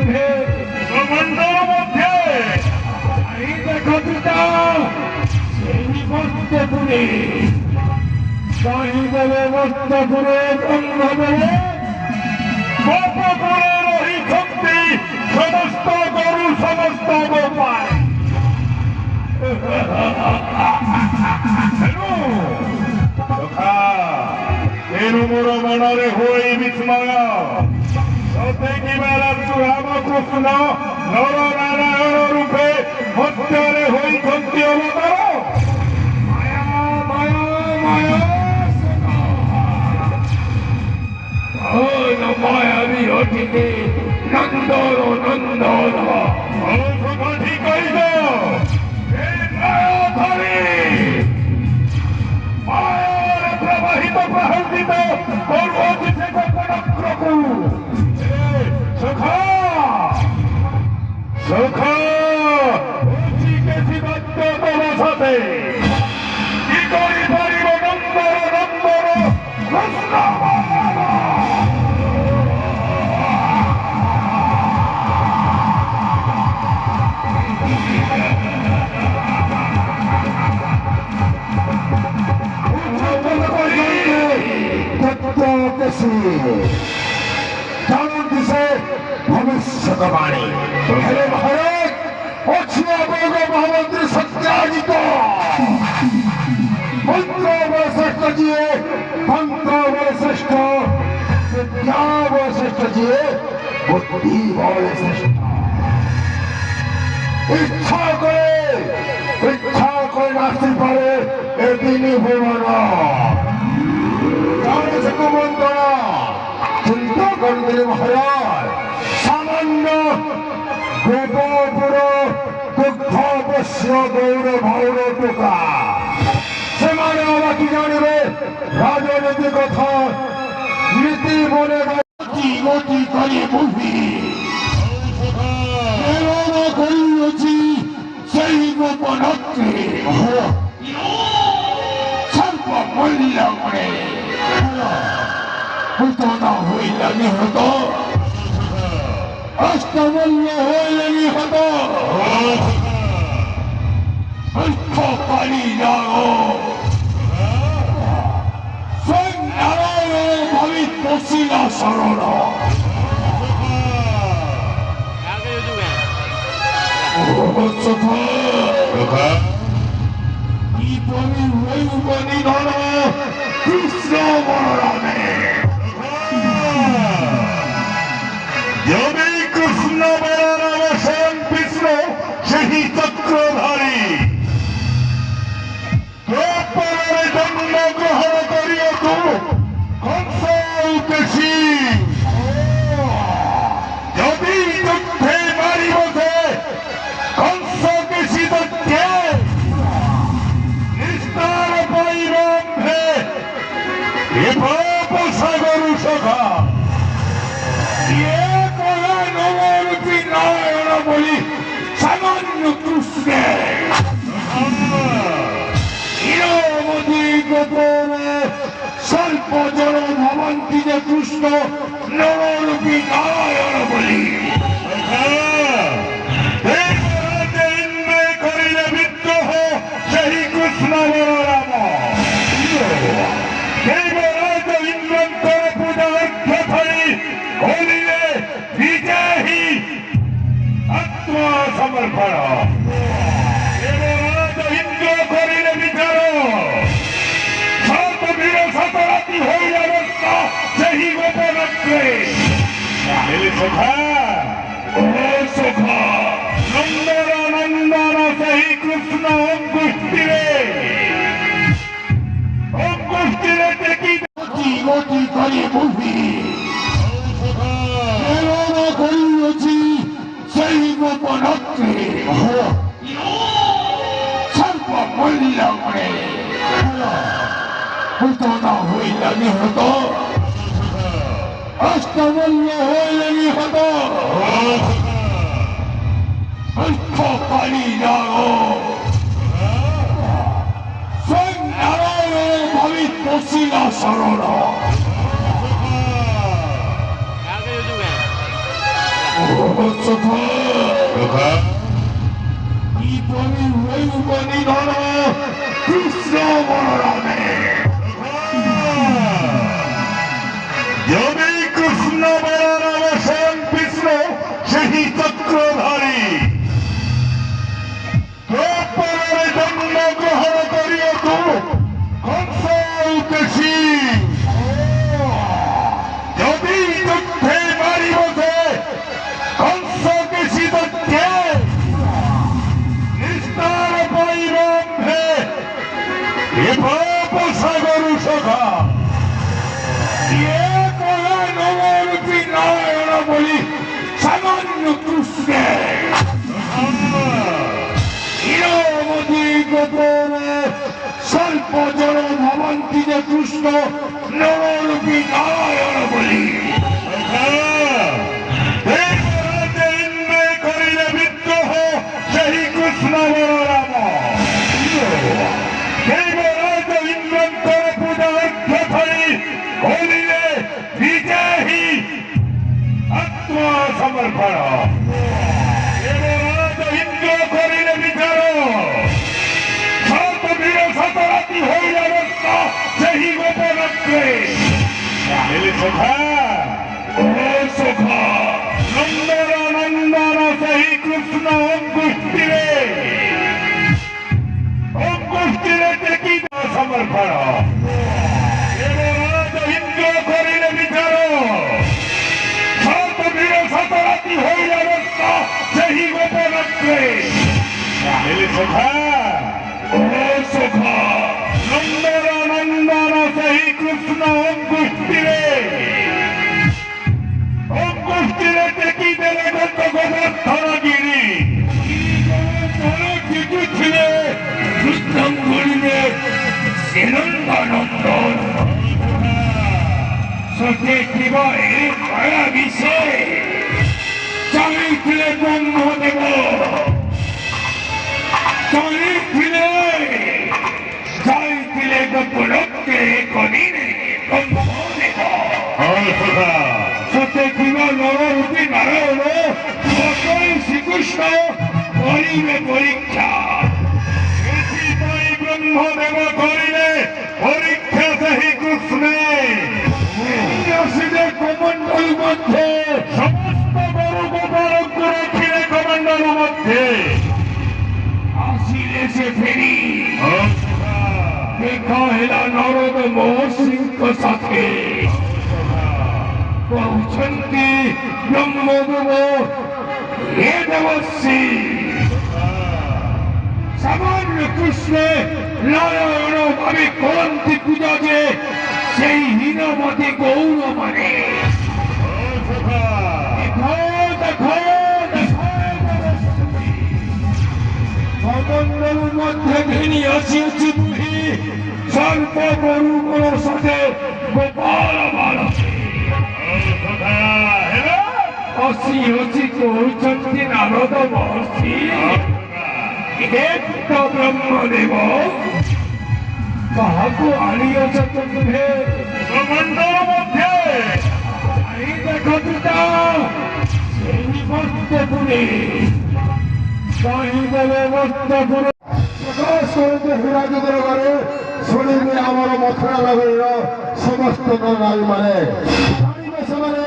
মধ্যে ব্রহ্মাণ্ডের মধ্যে এই দেখো পিতা সেই মস্তপুরে দেবে মস্তপুরে ব্রহ্মদেবে গোপপুরের ওই শক্তি সমস্ত গরু সমস্ত গোপাল মোর মନରେ হই বিস্ময় সতে কিবেলা রামকৃষ্ণ নর নারায়ণ রূপে মধ্যরে হইছন্তি অবতার মায়া মায়া মায়া মায়াবী অতিথি নন্দন নন্দন ঠিক কইল মায়াধরী মায়ার প্রবাহিত প্রহর্ষিত অভিষেক পরাক্রমু সখা সখা তোমার সাথে কি করি পারিব নম্বর নম্বর কৃষ্ণ জানুন দিছে ভবিষ্যৎবাণী হে ভারত অক্ষিয়া বর্গ মহামন্ত্রী সত্যাজিত মন্ত্র বল শ্রেষ্ঠ জিয়ে তন্ত্র বল শ্রেষ্ঠ বিদ্যা বল শ্রেষ্ঠ জিয়ে বুদ্ধি বল শ্রেষ্ঠ ইচ্ছা করে নাচতে পারে এদিনই ভুবন মন্ত্রণা চিন্তা করবেন মহারাজ সামান্য গোপপুর দুঃখ অবশ্য গৌর ভৌর টোকা সেমানে আমাকে জানিবে রাজনীতি কথা নীতি বলে গতি করে বুঝি প্রেরণা করিয়াছি সেই গোপনত্রে সর্ব মূল্য করে ঘটনা হইল নিহত অষ্টমূল্য হইল নিহত পারি যাও নারায়ণ ভাবিত শিলা শরণ কি পরি হইব নিধন কৃষ্ণ বলরামে যদি কৃষ্ণ বলরাম স্বয়ং কৃষ্ণ সেই চক্রধারী গোপরে জন্মগ্রহণ করিয়ত কংস উদ্দেশী যদি যুদ্ধে মারি বসে কংস কেশী দত্তে নিস্তার পাইরম্ভে সাগরু সখা নবরূপী নারায়ণ বলি সামান্য কৃষ্ণে হিরমতি গোপনে সর্বজন ভবন্তি যে কৃষ্ণ নবরূপী নারায়ণ বলি করিলে বিদ্রোহ সেই কৃষ্ণ বলরাম দেবরাজ ইন্দ্রন্তর পূজা লক্ষ্য ধরি করিলে বিজয়ী আত্মসমর্পণ দেবরাজ ইন্দ্র করিলে বিচার সতবীর শতরাতি হইল অবস্থা সেই গোপনত্রে সখা ও সখা নন্দন নন্দন সেই কৃষ্ণ অঙ্গুষ্ঠিরে দেখি গতি করে বুঝি প্রেরণা করিয়াছি সেই গোপনত্রে সর্ব মূল্য করে ঘটনা হইল নিহত অষ্টমূল্য হইল নিহত পারি যাও নারায়ণ ভাবিত শিলা শরণ কিপরি হইব নিধন কৃষ্ণ বলরামে। যদি কৃষ্ণ বলরাম স্বয়ং কৃষ্ণ সেই চক্রধারী দ্রৌপদীর জন্মগ্রহণ করিয়ত কংস উদ্দেশী যদি যুদ্ধে মারি বসে কংস কেশী দত্তে নিস্তার পরিবন্ধে এভাব সাগরু সখা নবরূপী নারায়ণ বলি সামান্য কৃষ্ণে হিরমতি গোপনে স্বল্প জন ভবন্তি যে কৃষ্ণ নবরূপী নারায়ণ বলি। করিলে বিদ্রোহ সেই কৃষ্ণ বলরাম দেবরাজ ইন্দ্রন্তর পূজা লক্ষ্যথারি বলিলে বিজয়ী আত্মসমর্পণ দেবরাজ ইন্দ্র করিলে বিচার সতবীর সতরাতি হইল অবস্থ সেই গোপনত্রে সখা ও সখা নন্দন নন্দন সেই কৃষ্ণ অঙ্কুষ্ঠিরে দেখি সমর্পণ দেবরাজ ইন্দ্র করিলে বিচার সতবীর সতরাতি হইল অবস্থ সেই গোপনত্রে সখা ও সখা নন্দন নন্দন সেই কৃষ্ণ অঙ্কুষ্ঠিরে দেখি দেবে গোবর্ধনগিরি কিছু ছিলে কৃষ্ণম বলিলে সেনন্দানন্দন সত্যি শিব এই মায়া বিষে চালিয়েছিলে ব্রহ্মদেব চালিয়েছিলে গোপলক্ষ্যে কদিনে ব্রহ্মদেব সত্যি শিব নবরূপী নারায়ণ শ্রীকৃষ্ণ করিবে পরীক্ষা ব্রহ্মদেব করিলে পরীক্ষা সেই কৃষ্ণে কমণ্ডল মধ্যে সমস্ত গরু গোপালক রাখিলে কমণ্ডল মধ্যে আসিলে সে ফেরি দেখা হেলা নরদ মহর্ষিଙ୍କ সাথে কৌছন্তি ব্রহ্মদেব হে দেবশ্রী সামান্য কৃষ্ণে নারায়ণ ভাবে করন্তি পূজা যে সেই হীনমতি গৌর মানে কমণ্ডল মধ্যে ঘেনি আসিয়াছি বুঝি সর্ব গরুগুলোর সাথে গোপাল অসি কৌছন্তি নারদ মহর্ষি হে ব্রহ্মদেব কাহাকু আনিয়াছ তুমে কমণ্ডল মধ্যে এই দেখো দুটা সেই মস্তপুরে কহিদেবে মস্তপুরে প্রকাশ করতে হিরাজ দরবারে শুনিবে আমার মথুরা নগরীর সমস্ত নারী মানে জানিবে ସେମାନେ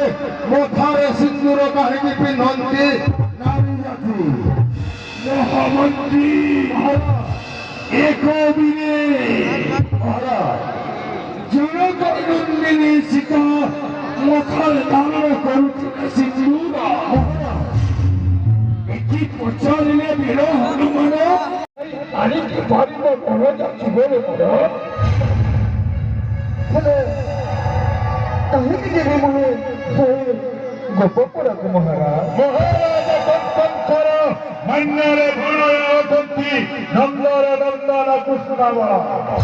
মথারে সিন্দুর কাহিনী পিন্ধନ୍ତି নারী জাতি মহামন্ত্রী এক দিনে জনকনন্দিনী সীতা মথাল ধারণ করুଥିଲେ সিন্দুর দেখি পচারিলে বীর হনুমান আনিকি ପାରିବ କଣ ଯାଉଛି ବୋଲେ ମୋର ହେଲେ କାହିଁକି ଯିବି ମୁଁ ଗୋପପୁରକୁ ମହାରାଜ? ମହାରାଜ କଙ୍କର ମାନ୍ୟରେ ଭୂମିରେ ଅଛନ୍ତି ନନ୍ଦର ନନ୍ଦନ କୃଷ୍ଣ ମହାରାଜ